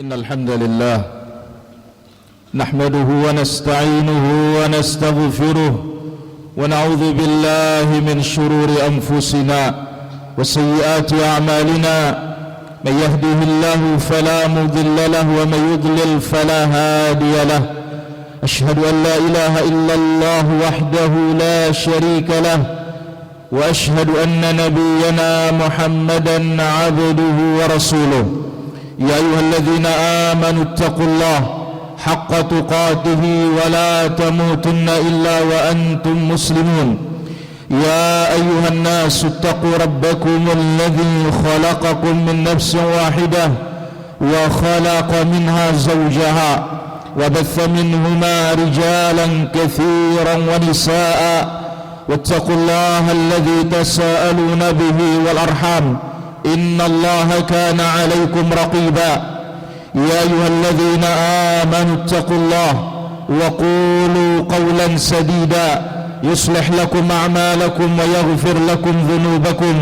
إن الحمد لله نحمده ونستعينه ونستغفره ونعوذ بالله من شرور أنفسنا وسيئات أعمالنا من يهده الله فلا مضل له ومن يضلل فلا هادي له أشهد أن لا إله إلا الله وحده لا شريك له وأشهد أن نبينا محمدا عبده ورسوله يا أيها الذين آمنوا اتقوا الله حق تقاته ولا تموتن إلا وأنتم مسلمون يا أيها الناس اتقوا ربكم الذي خلقكم من نفس واحدة وخلق منها زوجها وبث منهما رجالا كثيرا ونساء واتقوا الله الذي تساءلون به والأرحام إن الله كان عليكم رقيبا يا أيها الذين آمنوا اتقوا الله وقولوا قولا سديدا يصلح لكم أعمالكم ويغفر لكم ذنوبكم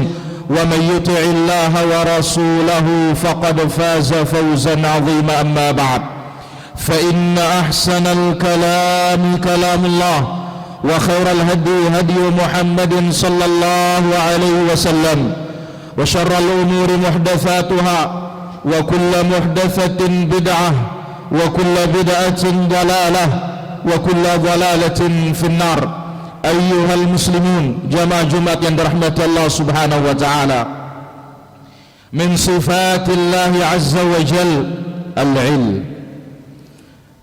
ومن يطع الله ورسوله فقد فاز فوزا عظيما أما بعد فإن أحسن الكلام كلام الله وخير الهدي هدي محمد صلى الله عليه وسلم وشر الأمور محدثاتها وكل محدثة بدعة وكل بدعة ضلالة وكل ضلالة في النار أيها المسلمون جماعة جمعة yang dirahmati Allah subhanahu wa ta'ala min sifatillahi azza wa jal al-ilm.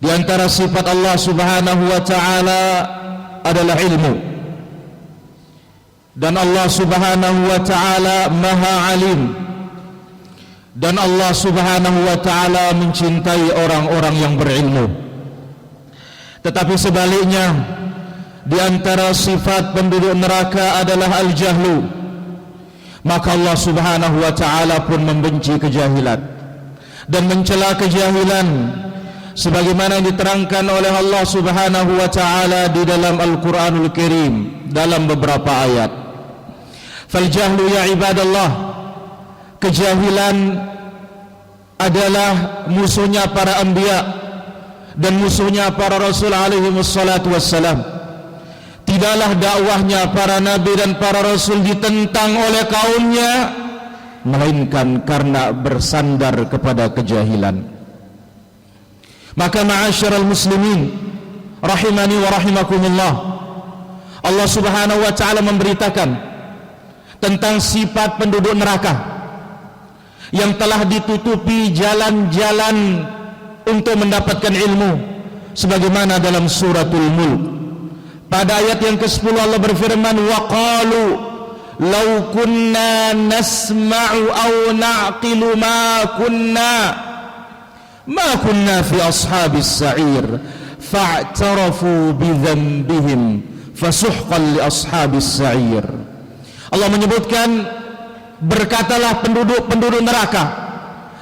Di antara sifat Allah subhanahu wa ta'ala adalah ilmu, dan Allah subhanahu wa ta'ala maha alim, dan Allah subhanahu wa ta'ala mencintai orang-orang yang berilmu. Tetapi sebaliknya, di antara sifat penduduk neraka adalah al-jahlu, maka Allah subhanahu wa ta'ala pun membenci kejahilan dan mencela kejahilan, sebagaimana yang diterangkan oleh Allah subhanahu wa ta'ala di dalam Al-Quranul Karim dalam beberapa ayat. Fal-jahlu ya ibadallah, kejahilan adalah musuhnya para anbiya dan musuhnya para rasul alaihi wassalatu wassalam. Tidaklah dakwahnya para nabi dan para rasul ditentang oleh kaumnya, melainkan karena bersandar kepada kejahilan. Maka ma'asyiral muslimin rahimani wa rahimakumullah, Allah subhanahu wa ta'ala memberitakan tentang sifat penduduk neraka yang telah ditutupi jalan-jalan untuk mendapatkan ilmu, sebagaimana dalam suratul Mulk pada ayat yang ke-10 Allah berfirman, wa qalu law kunna nasma'u aw na'qilu ma kunna fi ashabis sa'ir fa'tarafu bi dhanbihim fasuhqan li ashabis sa'ir. Allah menyebutkan, berkatalah penduduk neraka,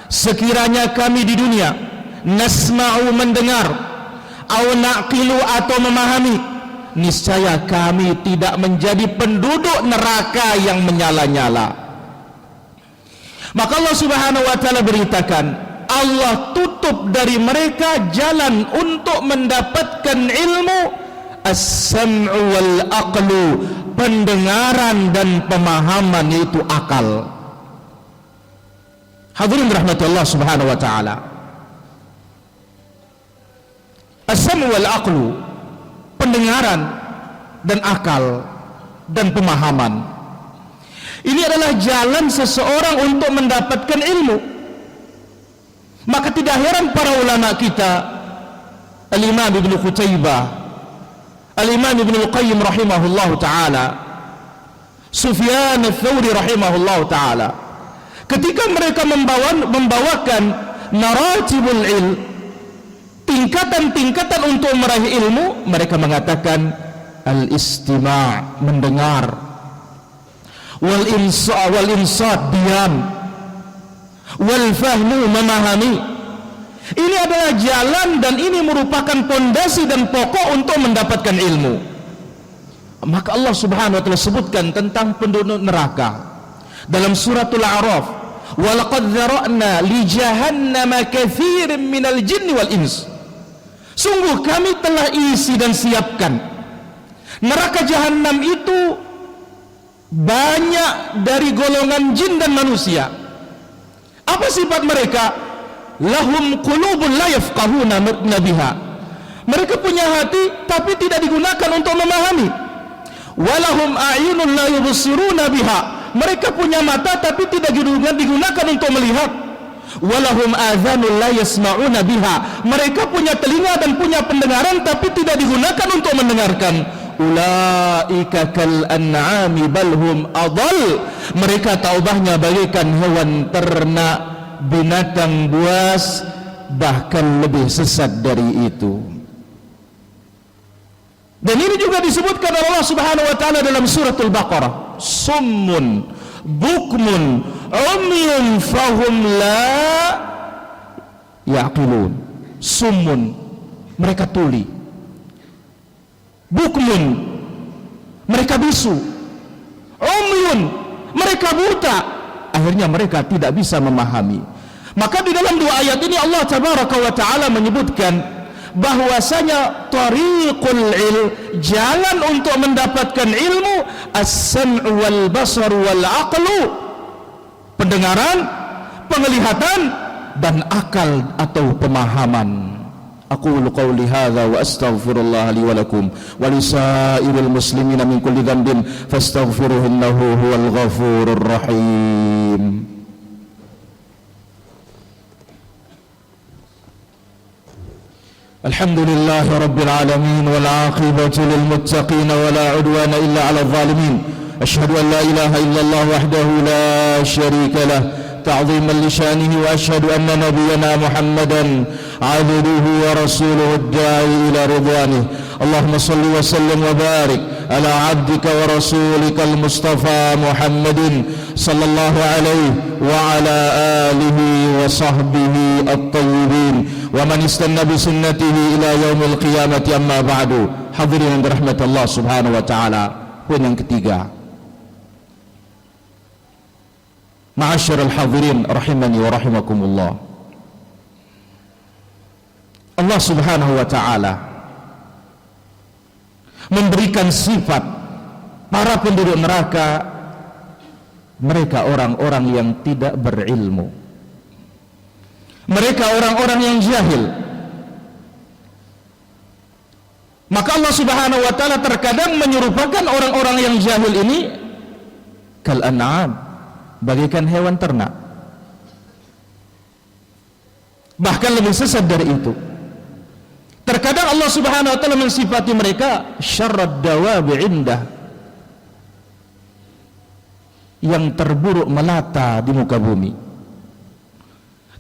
sekiranya kami di dunia nasma'u mendengar, au naqilu atau memahami, niscaya kami tidak menjadi penduduk neraka yang menyala-nyala. Maka Allah subhanahu wa ta'ala beritakan, Allah tutup dari mereka jalan untuk mendapatkan ilmu, as-sam'u wal aqlu, pendengaran dan pemahaman, yaitu akal. Hadirin rahmati Allah subhanahu wa ta'ala, as-sam'u wal aqlu, pendengaran dan akal dan pemahaman, ini adalah jalan seseorang untuk mendapatkan ilmu. Maka tidak heran para ulama kita, Al-Imam Ibn Qutaybah, Al-Imam Ibn Al-Qayyim rahimahullahu ta'ala, Sufyan Al-Thawri rahimahullahu ta'ala, ketika mereka membawakan naratibul ilm, tingkatan-tingkatan untuk meraih ilmu, mereka mengatakan al-istima', mendengar, wal insat, diam, wal fahmu, memahami. Ini adalah jalan dan ini merupakan pondasi dan pokok untuk mendapatkan ilmu. Maka Allah subhanahu wa ta'ala sebutkan tentang penduduk neraka dalam suratul A'raf, walaqad dzara'na li jahannama katsiran minal jinni wal ins. Sungguh kami telah isi dan siapkan neraka jahanam itu banyak dari golongan jin dan manusia. Apa sifat mereka? Lahum qulubun la yafqahuna biha. Mereka punya hati tapi tidak digunakan untuk memahami. Walahum a'yunun la yubsiruna biha. Mereka punya mata tapi tidak digunakan untuk melihat. Walahum adhanun la yasma'una biha. Mereka punya telinga dan punya pendengaran tapi tidak digunakan untuk mendengarkan. Ulaika kal an'ami bal hum adall. Mereka taubahnya bagaikan hewan ternak, binatang buas, bahkan lebih sesat dari itu. Dan ini juga disebutkan oleh Allah Subhanahu wa taala dalam suratul Baqarah, summun bukmun umyun fahum la yaqilun. Summun, mereka tuli. Bukmun, mereka bisu. Umyun, mereka buta. Akhirnya mereka tidak bisa memahami. Maka di dalam dua ayat ini Allah Tabaraka wa taala menyebutkan bahwasanya tariqul ilm, jalan untuk mendapatkan ilmu, as-sam'u wal basar wal aqlu, pendengaran, penglihatan dan akal atau pemahaman. Aqulu qawli hadza wa astaghfirullah li wa lakum wa lisairil muslimina min kulli dhanbin fastaghfiruhu innahu huwal ghafurur rahim. Alhamdulillah rabbil alamin wal aqibatu lil muttaqin wa la udwana illa 'alal zalimin. Asyhadu an la ilaha illallah wahdahu la syarika lah ta'ziman li syanihi wa asyhadu anna nabiyyana Muhammadan 'abduhu wa rasuluhu ad-da'i ila ridwanih. Allahumma salli wa sallim wa barik ala 'abdika wa rasulika al-mustafa Muhammadin sallallahu alaihi wa ala alihi wa sahbihi at-tayyibin wa man istanna bi sunnatihi ila yaumil qiyamati, amma ba'du. Hadirin yang dirahmati Allah Subhanahu wa taala. Poin yang ketiga, ma'asyiral hadirin rahimani wa rahimakumullah. Allah Subhanahu wa taala memberikan sifat para penduduk neraka, mereka orang-orang yang tidak berilmu, mereka orang-orang yang jahil. Maka Allah Subhanahu wa taala terkadang menyerupakan orang-orang yang jahil ini kal an'am, bagaikan hewan ternak, bahkan lebih sesat dari itu. Terkadang Allah Subhanahu wa taala mensifati mereka syarrad dawabi indah, yang terburuk melata di muka bumi.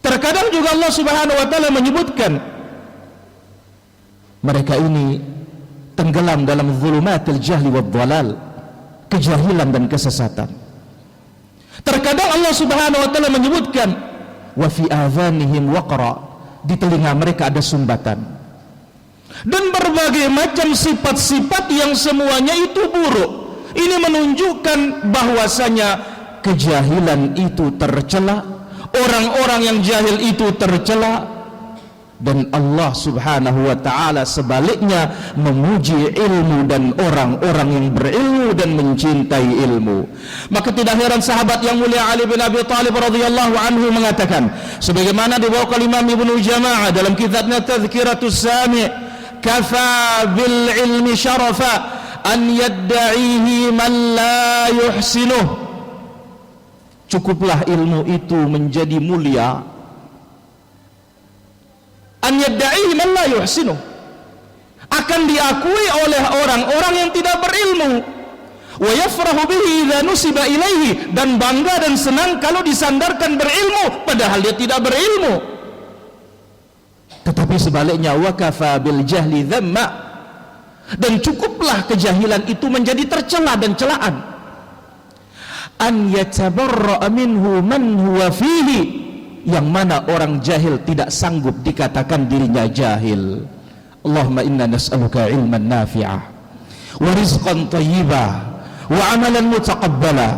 Terkadang juga Allah Subhanahu wa taala menyebutkan mereka ini tenggelam dalam zulumatil jahli wad dhalal, kejahilan dan kesesatan. Terkadang Allah Subhanahu wa taala menyebutkan wa fi adhanihim waqra, di telinga mereka ada sumbatan. Dan berbagai macam sifat-sifat yang semuanya itu buruk. Ini menunjukkan bahwasanya kejahilan itu tercela, orang-orang yang jahil itu tercela, dan Allah Subhanahu wa taala sebaliknya memuji ilmu dan orang-orang yang berilmu dan mencintai ilmu. Maka tidak heran sahabat yang mulia Ali bin Abi Thalib radhiyallahu anhu mengatakan, sebagaimana dibawakan Imam Ibnu Jama'ah dalam kitabnya Tadhkiratus Sami', kafa bil ilmi syarafa an yadda'ihi man la yuhsinuh. Cukuplah ilmu itu menjadi mulia, an yadda'ihi man la yuhsinuh, akan diakui oleh orang-orang yang tidak berilmu. Wa yafrahu bihi idza nusiba ilaihi, dan bangga dan senang kalau disandarkan berilmu padahal dia tidak berilmu. Tetapi sebaliknya, wa kafa bil jahli dhamma, dan cukuplah kejahilan itu menjadi tercela dan celaan. An yatabarra minhu man huwa fihi, yang mana orang jahil tidak sanggup dikatakan dirinya jahil. Allahumma inna nas'aluka ilman nafi'ah wa rizqan thayyibah wa amalan mutaqabbala.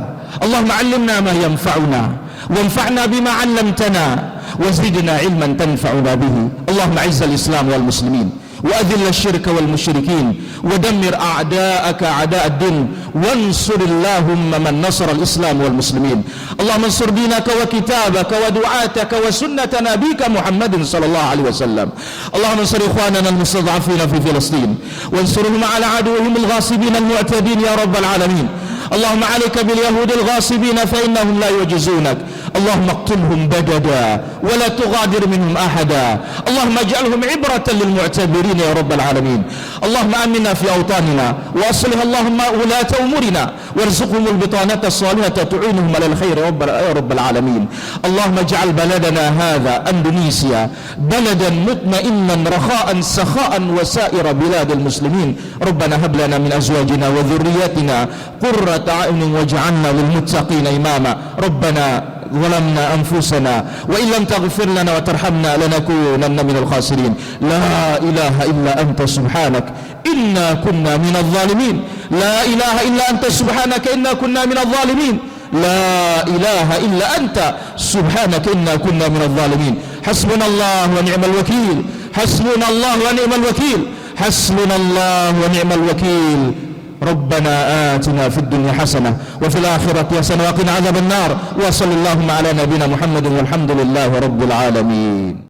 Allahumma 'allimna ma yanfa'una وانفعنا بما علمتنا وزدنا علما تنفعنا به. اللهم أعز الإسلام والمسلمين وأذل الشرك والمشركين ودمر أعداءك أعداء الدين وانصر اللهم من نصر الإسلام والمسلمين. اللهم انصر دينك وكتابك ودعاتك وسنة نبيك محمد صلى الله عليه وسلم. اللهم انصر إخواننا المستضعفين في فلسطين وانصرهم على عدوهم الغاصبين المعتدين يا رب العالمين. اللهم عليك باليهود الغاصبين فإنهم لا يعجزونك. اللهم اقتلهم بددا ولا تغادر منهم أحدا. اللهم اجعلهم عبرة للمعتبرين يا رب العالمين. اللهم آمنا في أوطاننا وأصلح اللهم ولاة أمورنا وارزقهم البطانة الصالحة تعينهم على الخير يا رب العالمين. اللهم اجعل بلدنا هذا أندونيسيا بلدا مطمئنا رخاء سخاء وسائر بلاد المسلمين. ربنا هب لنا من أزواجنا وذرياتنا قرة أعين واجعلنا للمتقين إماما. ربنا ظلمنا أنفسنا وإن لم تغفر لنا وترحمنا لنكونن من الخاسرين. لا إله إلا أنت سبحانك إنا كنا من الظالمين. لا إله إلا أنت سبحانك إنا كنا من الظالمين. لا إله إلا أنت سبحانك إنا كنا من الظالمين. حسبنا الله ونعم الوكيل. حسبنا الله ونعم الوكيل. حسبنا الله ونعم الوكيل. ربنا آتنا في الدنيا حسنة وفي الآخرة حسنة وقنا عذاب النار. وصلى اللهم على نبينا محمد والحمد لله رب العالمين.